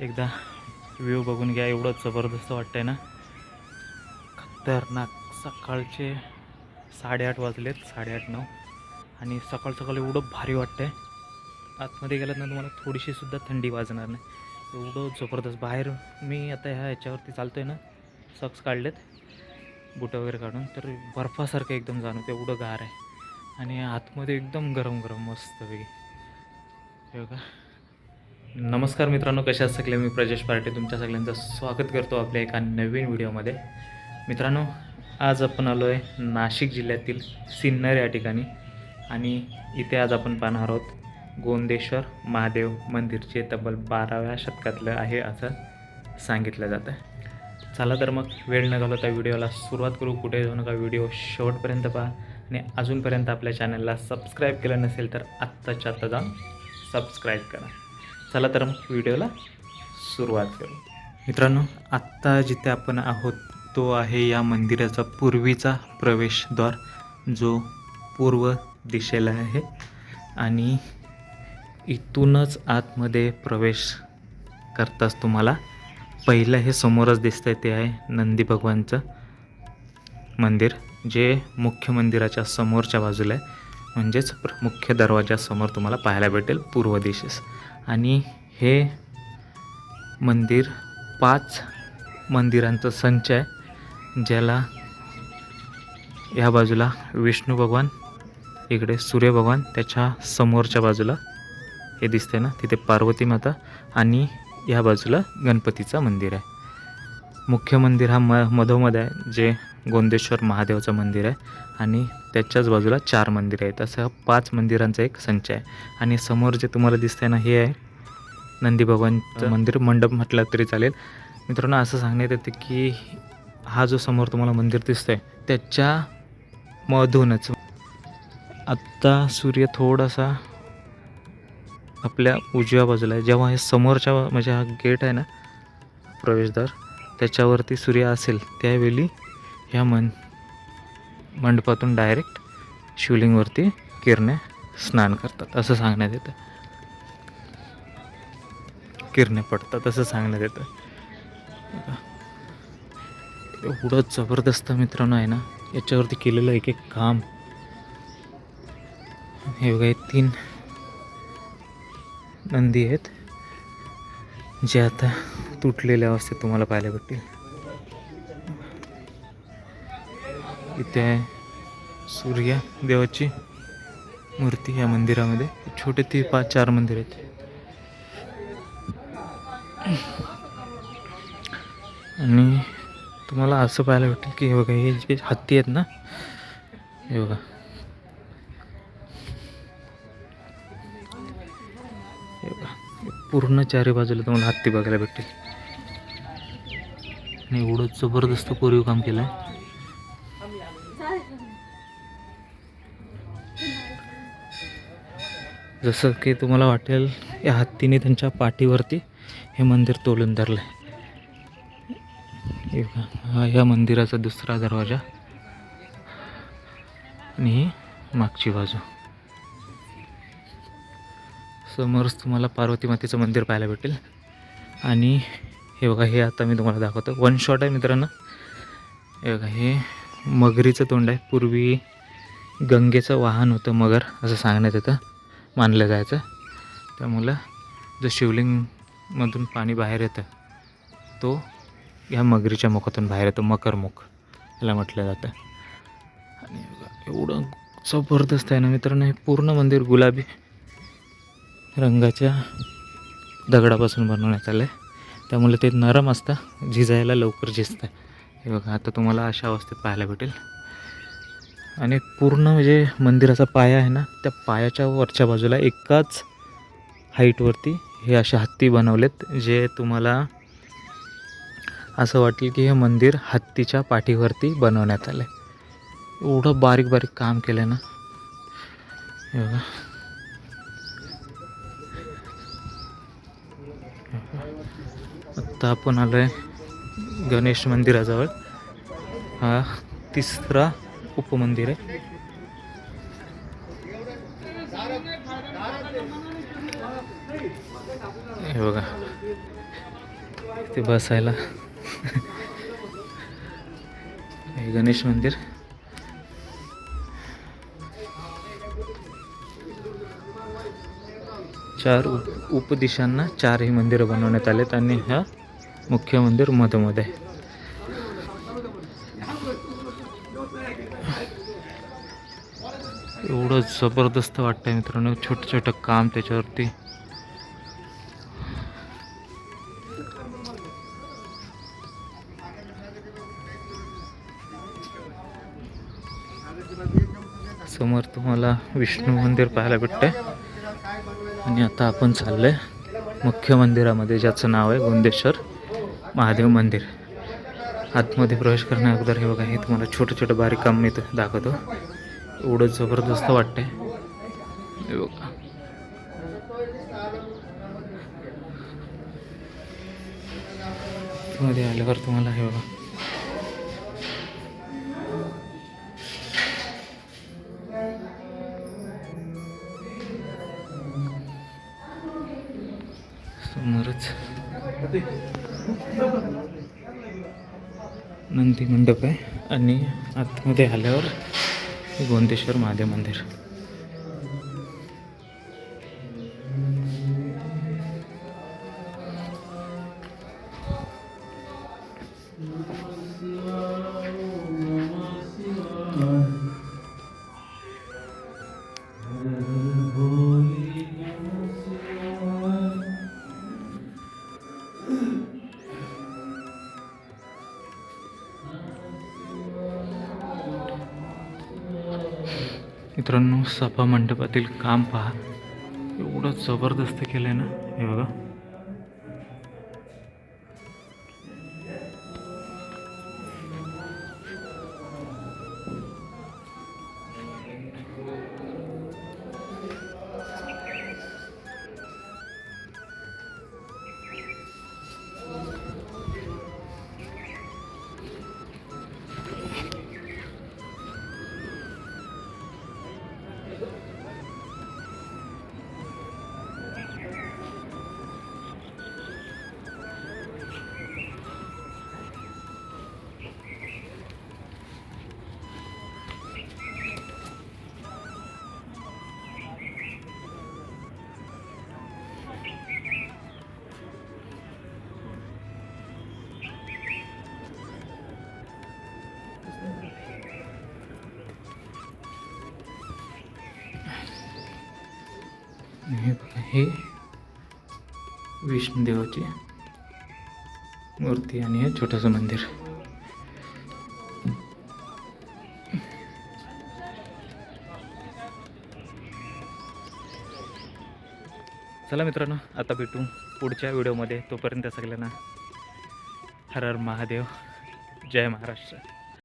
एकदा व्ह्यू बघून घ्या, एवढं जबरदस्त वाटतंय ना, खतरनाक. सकाळचे 8:30 वाजलेत, 8:30-9, आणि सकाळ सकाळ एवढं भारी वाटतंय. आतमध्ये गेलात ना तुम्हाला थोडीशीसुद्धा थंडी वाजणार नाही, एवढं जबरदस्त. बाहेर मी आता ह्या याच्यावरती चालतो आहे ना, सॉक्स काढलेत बुटं वगैरे काढून, तर बर्फासारखं एकदम जाणवतं, एवढं गार आहे. आणि आतमध्ये एकदम गरम गरम मस्तपैकी. हे बघा. नमस्कार मित्रांनो, कशा आहात सगळे? मी प्रजेश पार्टे तुमच्या सगळ्यांचं स्वागत करतो आपल्या एका नवीन व्हिडिओमध्ये. मित्रांनो, आज आपण आलो आहे नाशिक जिल्ह्यातील सिन्नर या ठिकाणी, आणि इथे आज आपण पाहणार आहोत गोंदेश्वर महादेव मंदिर, जे तब्बल 12व्या शतकातलं आहे असं सांगितलं जातं. चला तर मग वेळ न घालवता व्हिडिओला सुरुवात करू. कुठे जाऊ नका, व्हिडिओ शेवटपर्यंत पहा, आणि अजूनपर्यंत आपल्या चॅनलला सबस्क्राईब केलं नसेल तर आत्ताच्या आत्ता जाऊन सबस्क्राईब करा. चला तर मग व्हिडिओला सुरुवात करू. मित्रांनो, आत्ता जिथे आपण आहोत तो आहे या मंदिराचा पूर्वीचा प्रवेशद्वार, जो पूर्व दिशेला आहे, आणि इथूनच आतमध्ये प्रवेश करताच तुम्हाला पहिलं हे समोरच दिसतंय ते आहे नंदी भगवानचं मंदिर, जे मुख्य मंदिराच्या समोरच्या बाजूला आहे, म्हणजेच मुख्य दरवाजासमोर तुम्हाला पाहायला भेटेल पूर्व दिशेस. आणि हे मंदिर 5 मंदिरांचं संच आहे, ज्याला ह्या बाजूला विष्णू भगवान, इकडे सूर्य भगवान, त्याच्या समोरच्या बाजूला हे दिसते ना तिथे पार्वती माता, आणि या बाजूला गणपतीचं मंदिर आहे. मुख्य मंदिर हा मधोमध आहे, जे गोंदेश्वर महादेवचं मंदिर आहे, आणि त्याच्याच बाजूला 4 मंदिरं आहेत. असं 5 मंदिरांचा एक संच आहे. आणि समोर जे तुम्हाला दिसतंय ना, हे आहे नंदी भगवानचं मंदिर, मंडप म्हटलं तरी चालेल. मित्रांनो, असं सांगण्यात येतं की हा जो समोर तुम्हाला मंदिर दिसतंय त्याच्या मधूनच आत्ता सूर्य थोडासा आपल्या उजव्या बाजूला आहे. जेव्हा हे समोरच्या म्हणजे हा गेट आहे ना, प्रवेशद्वार, त्याच्यावरती सूर्य असेल त्यावेळी ह्या मंडपातून डायरेक्ट शिवलिंगवरती किरणे स्नान करतात असं सांगण्यात येतं, किरणे पडतात असं सांगण्यात येतं. एवढं जबरदस्त मित्रांनो आहे ना याच्यावरती केलेलं एक एक काम. हे बघा, 3 नंदी आहेत, जे आता तुटलेल्या अवस्थेत तुम्हाला पाहायला भेटतील. इथे आहे सूर्य देवाची मूर्ती या मंदिरामध्ये. छोटे 4 मंदिर आहेत. आणि तुम्हाला असं पाहायला भेटेल की हे बघा, हे जे हत्ती आहेत ना, हे बघा, हे बघा, पूर्ण 4 बाजूला तुम्हाला हत्ती बघायला भेटेल. आणि एवढं जबरदस्त कोरीव काम केलं आहे. जसं की तुम्हाला वाटेल या हत्तीने त्यांच्या पाठीवरती हे मंदिर तोलून धरलं आहे. हा या मंदिराचा दुसरा दरवाजा, आणि ही मागची बाजू. समोरच तुम्हाला पार्वती मातेचं मंदिर पाहायला भेटेल. आणि हे बघा, हे आता मी तुम्हाला दाखवतो, 1 शॉट आहे मित्रांनो. हे बघा, हे मगरीचं तोंड आहे. पूर्वी गंगेचं वाहन होतं मगर, असं सांगण्यात येतं, मानलं जायचं. त्यामुळं जो शिवलिंगमधून पाणी बाहेर येतं तो ह्या मगरीच्या मुखातून बाहेर येतो, मकरमुख याला म्हटलं जातं. आणि एवढं जबरदस्त आहे ना मित्रांनो. हे पूर्ण मंदिर गुलाबी रंगाच्या दगडापासून बनवण्यात आलं आहे, त्यामुळे ते नरम असतं, झिजायला लवकर झिजतं. हे बघा, आता तुम्हाला अशा अवस्थेत पाहायला भेटेल. आणि पूर्ण म्हणजे मंदिराचा पाया आहे ना, त्या पायाच्या वरच्या बाजूला एकाच हाईटवरती हे असे हत्ती बनवलेत, जे तुम्हाला असं वाटेल की हे मंदिर हत्तीच्या पाठीवरती बनवण्यात आलं आहे. एवढं बारीक बारीक काम केलं ना. हे बघा, आत्ता आपण आलो आहे गणेश मंदिराजवळ. हा 3रा उपमंदिर आहे. हे बघा, ते बसायला हे गणेश मंदिर. चार उपदिशांना चारही मंदिरं बनवण्यात आलेत आणि हा मुख्य मंदिर मधोमध आहे. एवढं जबरदस्त वाटतंय मित्रांनो, छोटं छोटं काम त्याच्यावरती. समोर तुम्हाला विष्णू मंदिर पाहायला भेटतंय आणि आता आपण चाललोय मुख्य मंदिरामध्ये, ज्याचं नाव आहे गोंदेश्वर महादेव मंदिर. आतमध्ये प्रवेश करण्या अगोदर हे बघा, हे तुम्हाला छोटं छोटं बारीक काम मी दाखवतो. एवढं जबरदस्त वाटतंय हे बघा. मध्ये आल्यावर तुम्हाला हे बघा समोरच नंदी मंडप आहे आणि आतमध्ये आल्यावर गोंदेश्वर महादेव मंदिर. मित्रांनो, सभा मंडपातील काम पहा, एवढं जबरदस्त केलं आहे ना हे बघा. हे विष्णुदेवाची मूर्ती आणि हे छोटंसं मंदिर. चला मित्रांनो, आता भेटू पुढच्या व्हिडिओमध्ये. तोपर्यंत सगळ्यांना हर हर महादेव, जय महाराष्ट्र.